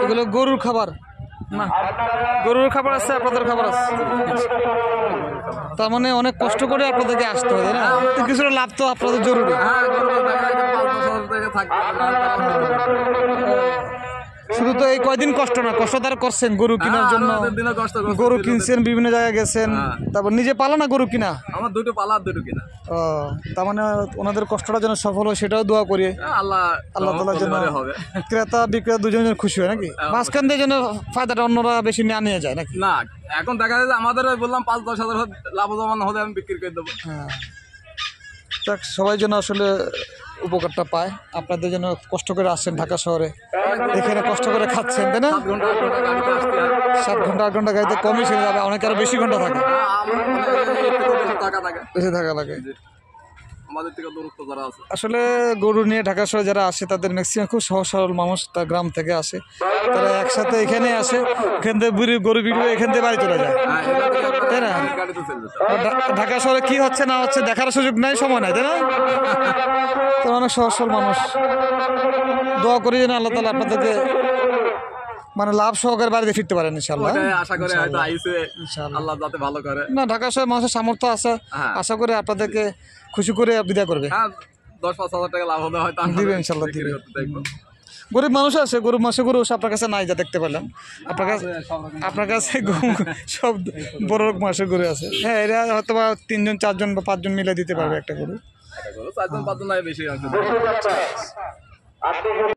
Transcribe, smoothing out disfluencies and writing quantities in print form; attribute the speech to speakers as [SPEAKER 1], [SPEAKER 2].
[SPEAKER 1] এগুলো গরুর খাবার না, গরুর খাবার আছে, আপনাদের খাবার আছে। তার মানে অনেক কষ্ট করে আপনাদেরকে আসতে হবে, না? কিছুটা লাভ তো আপনাদের জরুরি। শুধু তো এই কয়দিন কষ্ট না, কষ্ট তারা করছেন গরু কেনার জন্য, গরু কিনছেন, বিভিন্ন জায়গায় গেছেন, তারপর নিজে পালা না গরু কিনা?
[SPEAKER 2] আমার দুটো পালা, দুটো কিনা।
[SPEAKER 1] ও, তার মানে ওনাদের কষ্টটা যেন সফল হয় সেটাও দোয়া করি
[SPEAKER 2] আল্লাহ
[SPEAKER 1] তাআলার জন্য, ক্রেতা বিক্রেতা দুজনের খুশি হয় নাকি? মাঝখান দিয়ে যেন ফায়দাটা অন্যরা বেশি নিয়ে যায় নাকি?
[SPEAKER 2] না, এখন দেখা যায় আমাদের বললাম ৫-১০ হাজার লাভজমান হলে আমি বিক্রি করে দেবো।
[SPEAKER 1] হ্যাঁ, যাক, সবাই যেন আসলে উপকারটা পায়। আপনাদের জন্য কষ্ট করে আসছেন ঢাকা শহরে, এখানে কষ্ট করে খাচ্ছেন, তাই না? 7 ঘন্টা 8 ঘন্টা গাড়িতে কমই ছিল, যাবে অনেক আরো বেশি ঘন্টা থাকে, বেশি থাকা লাগে। আসলে গরু নিয়ে ঢাকা শহরে যারা আসে তাদের ম্যাক্সিমাম খুব সহজ সরল মানুষ, তার গ্রাম থেকে আসে, তারা একসাথে এখানে আসে, এখান থেকে গরু বিক্রি করে এখান থেকে বাড়ি চলে যায়, তাই না? ঢাকা শহরে কি হচ্ছে না হচ্ছে দেখার সুযোগ নাই, সময় নাই, তাই না? তো অনেক সহজ সরল মানুষ, দোয়া করি যেন আল্লাহ তাআলা আপনাদেরকে মানে লাভ সহকারে বাড়িতে ফিরতে পারেন ইনশাআল্লাহ।
[SPEAKER 2] আশা করে হয়তো আইছে, আল্লাহ যাতে ভালো করে।
[SPEAKER 1] না, ঢাকা শহরে মানুষের সামর্থ্য আছে, আশা করে আপনাদেরকে খুশি করে বিদায় করবে।
[SPEAKER 2] 10-5 হাজার টাকা লাভ হবে হয়তো,
[SPEAKER 1] দিবে ইনশাআল্লাহ, দিবে। গরিব মানুষ আছে, গরু মাসে গরু আপনার কাছে নাই, যা দেখতে পেলাম আপনার কাছে সব বড় লোক মাসে গরু আছে। হ্যাঁ, এরা হয়তো বা 3 জন 4 জন বা 5 জন মিলে দিতে পারবে একটা গরু।
[SPEAKER 2] 4-5 জন বেশি আছে।